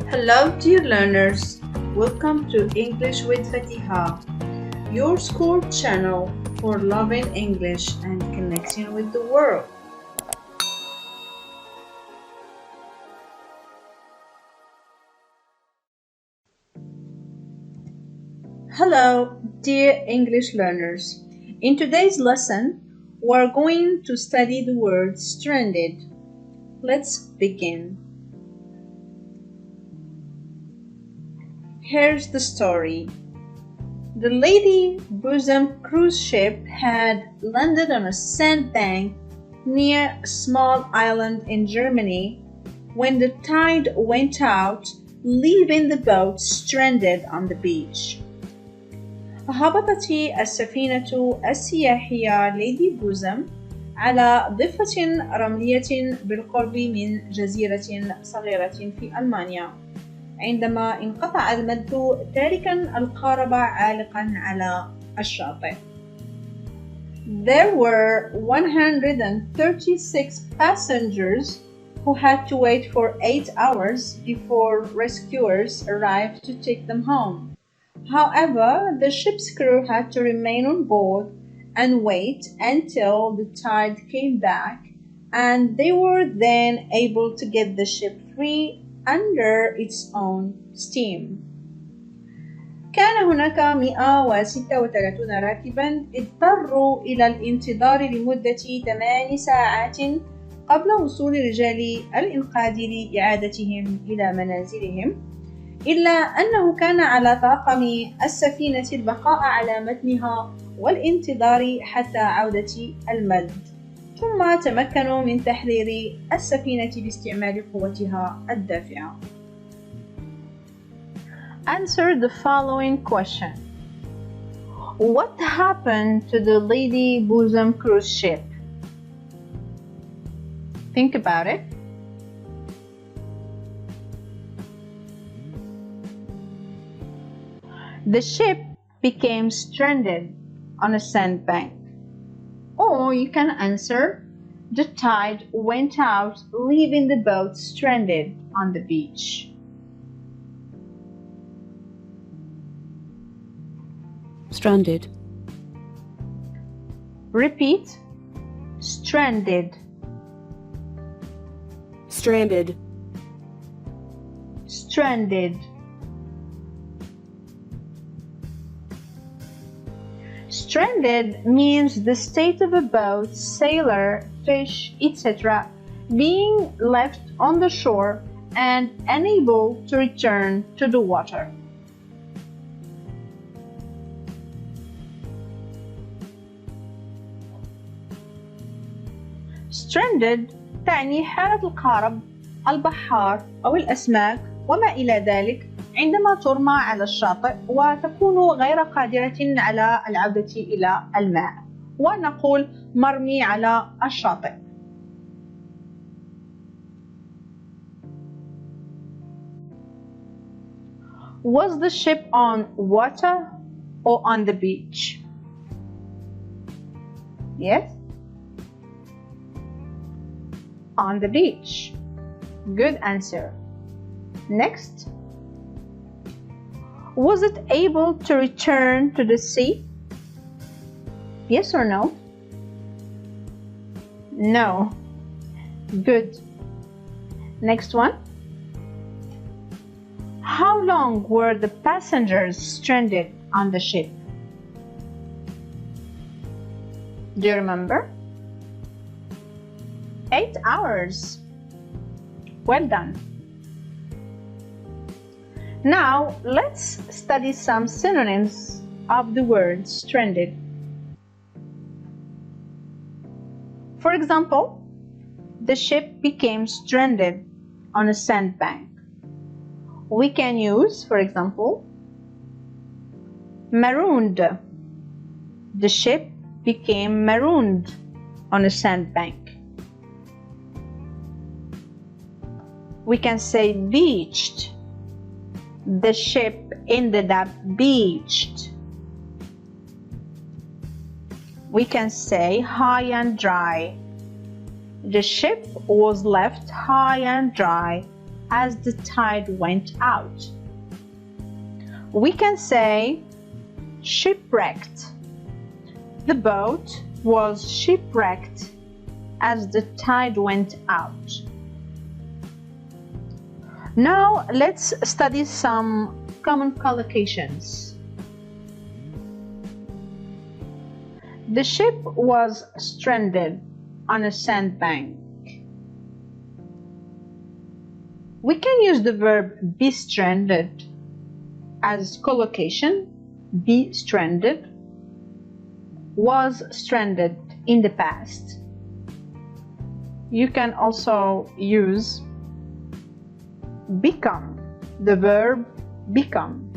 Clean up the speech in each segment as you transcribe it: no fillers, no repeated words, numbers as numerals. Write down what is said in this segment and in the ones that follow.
Hello dear learners, welcome to English with Fatiha, your school channel for loving English and connecting with the world. Hello dear English learners, in today's lesson we're going to study the word stranded. Let's begin. Here's the story. The Lady Bosom cruise ship had landed on a sandbank near a small island in Germany when the tide went out, leaving the boat stranded on the beach. هبطت السفينة السياحية ليدي بوزم على ضفة رملية بالقرب من جزيرة صغيرة في ألمانيا عندما انقطع المد تاركا القارب عالقا على الشاطئ. There were 136 passengers who had to wait for 8 hours before rescuers arrived to take them home. However, the ship's crew had to remain on board and wait until the tide came back, and they were then able to get the ship free under its own steam. كان هناك 136 راكباً اضطروا إلى الانتظار لمدة 8 ساعات قبل وصول رجال الإنقاذ لإعادتهم إلى منازلهم، إلا أنه كان على طاقم السفينة البقاء على متنها والانتظار حتى عودة المد. ثم تمكنوا من تحرير السفينة باستعمال قوتها الدافعة. Answer the following question. What happened to the Lady Bosom cruise ship? Think about it. The ship became stranded on a sandbank. Or you can answer, the tide went out, leaving the boat stranded on the beach. Stranded. Repeat. Stranded. Stranded. Stranded. Stranded means the state of a boat, sailor, fish, etc. being left on the shore and unable to return to the water. Stranded تعني حالة القارب، البحار أو الأسماك وما إلى ذلك عندما ترمى على الشاطئ وتكون غير قادرة على العودة إلى الماء، ونقول مرمي على الشاطئ. Was the ship on water or on the beach? Yes? On the beach. Good answer. Next. Was it able to return to the sea? Yes or no? No. Good. Next one. How long were the passengers stranded on the ship? Do you remember? 8 hours. Well done. Now, let's study some synonyms of the word stranded. For example, the ship became stranded on a sandbank. We can use, for example, marooned. The ship became marooned on a sandbank. We can say beached. The ship ended up beached. We can say high and dry. The ship was left high and dry as the tide went out. We can say shipwrecked. The boat was shipwrecked as the tide went out. Now let's study some common collocations. The ship was stranded on a sandbank. We can use the verb be stranded as collocation. Be stranded, was stranded in the past. You can also use become, the verb become.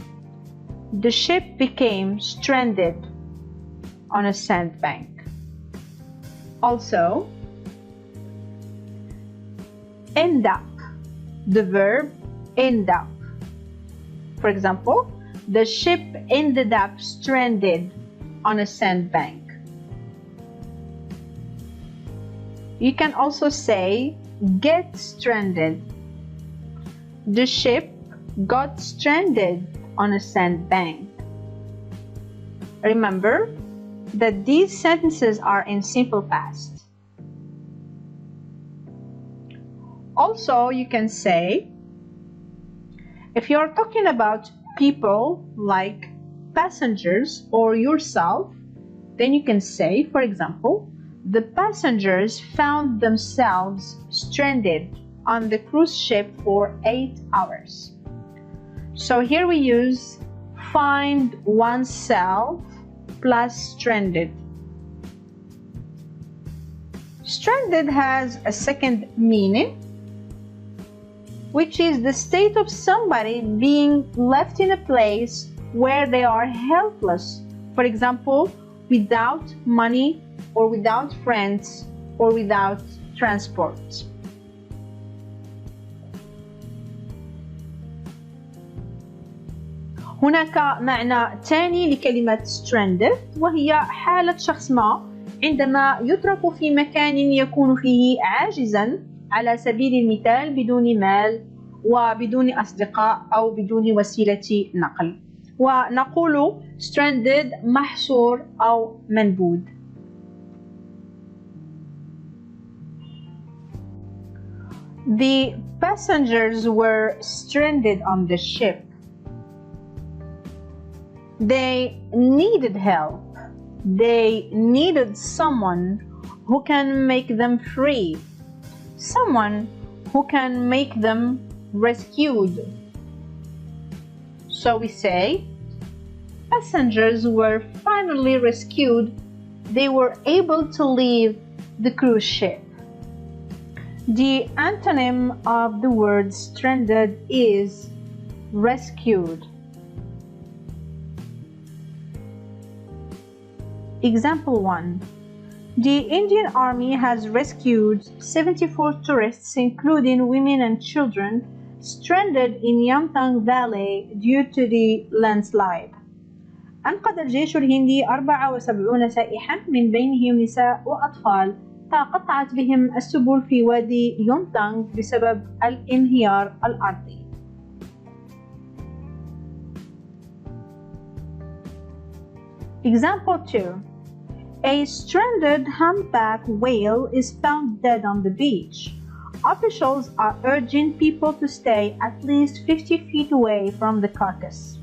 The ship became stranded on a sandbank. Also, end up, the verb end up. For example, the ship ended up stranded on a sandbank. You can also say get stranded. The ship got stranded on a sandbank. Remember that these sentences are in simple past. Also, you can say, if you're talking about people like passengers or yourself, then you can say, for example, the passengers found themselves stranded on the cruise ship for 8 hours. So here we use find oneself plus stranded. Stranded has a second meaning, which is the state of somebody being left in a place where they are helpless. For example, without money or without friends or without transport. هناك معنى ثاني لكلمة stranded، وهي حالة شخص ما عندما يترك في مكان يكون فيه عاجزاً، على سبيل المثال بدون مال وبدون أصدقاء أو بدون وسيلة نقل، ونقول stranded محصور أو منبوذ. The passengers were stranded on the ship. They needed help. They needed someone who can make them free, someone who can make them rescued. So we say, passengers were finally rescued. They were able to leave the cruise ship. The antonym of the word stranded is rescued. Example 1. The Indian Army has rescued 74 tourists, including women and children, stranded in Yamtang Valley due to the landslide. أنقذ الجيش الهندي 74 سائحاً من بينهم نساء وأطفال تقطعت بهم السبل في وادي يونتانغ بسبب الانهيار الأرضي. Example 2. A stranded humpback whale is found dead on the beach. Officials are urging people to stay at least 50 feet away from the carcass.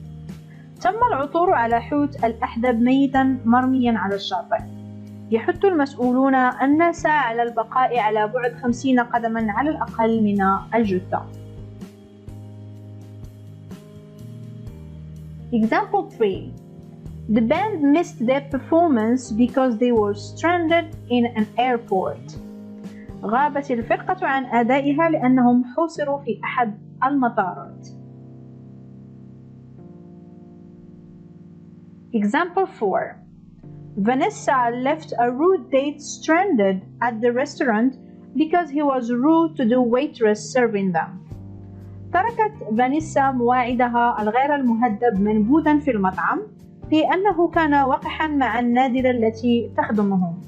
تم العثور على حوت الأحدب ميتاً مرمياً على الشاطئ. يحث المسؤولون الناس على البقاء على بعد 50 قدماً على الأقل من الجثة. Example 3. The band missed their performance because they were stranded in an airport. غابت الفرقة عن أدائها لأنهم حوصروا في أحد المطارات. Example 4. Vanessa left a rude date stranded at the restaurant because he was rude to the waitress serving them. تركت فانيسا مواعدها الغير المهذب منبوذا في المطعم لأنه كان وقحا مع النادلة التي تخدمهم.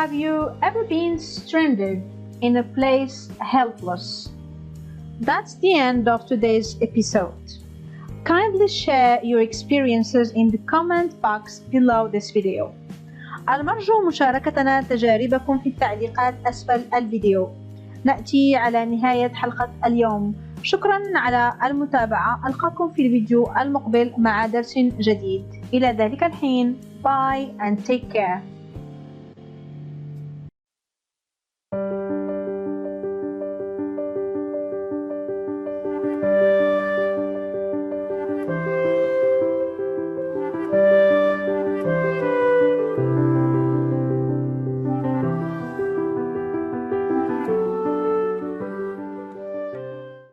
Have you ever been stranded in a place helpless? That's the end of today's episode. Kindly share your experiences in the comment box below this video. المرجو مشاركتنا تجاربكم في التعليقات أسفل الفيديو. نأتي على نهاية حلقة اليوم. شكرا على المتابعة. ألقاكم في الفيديو المقبل مع درس جديد. إلى ذلك الحين. Bye and take care.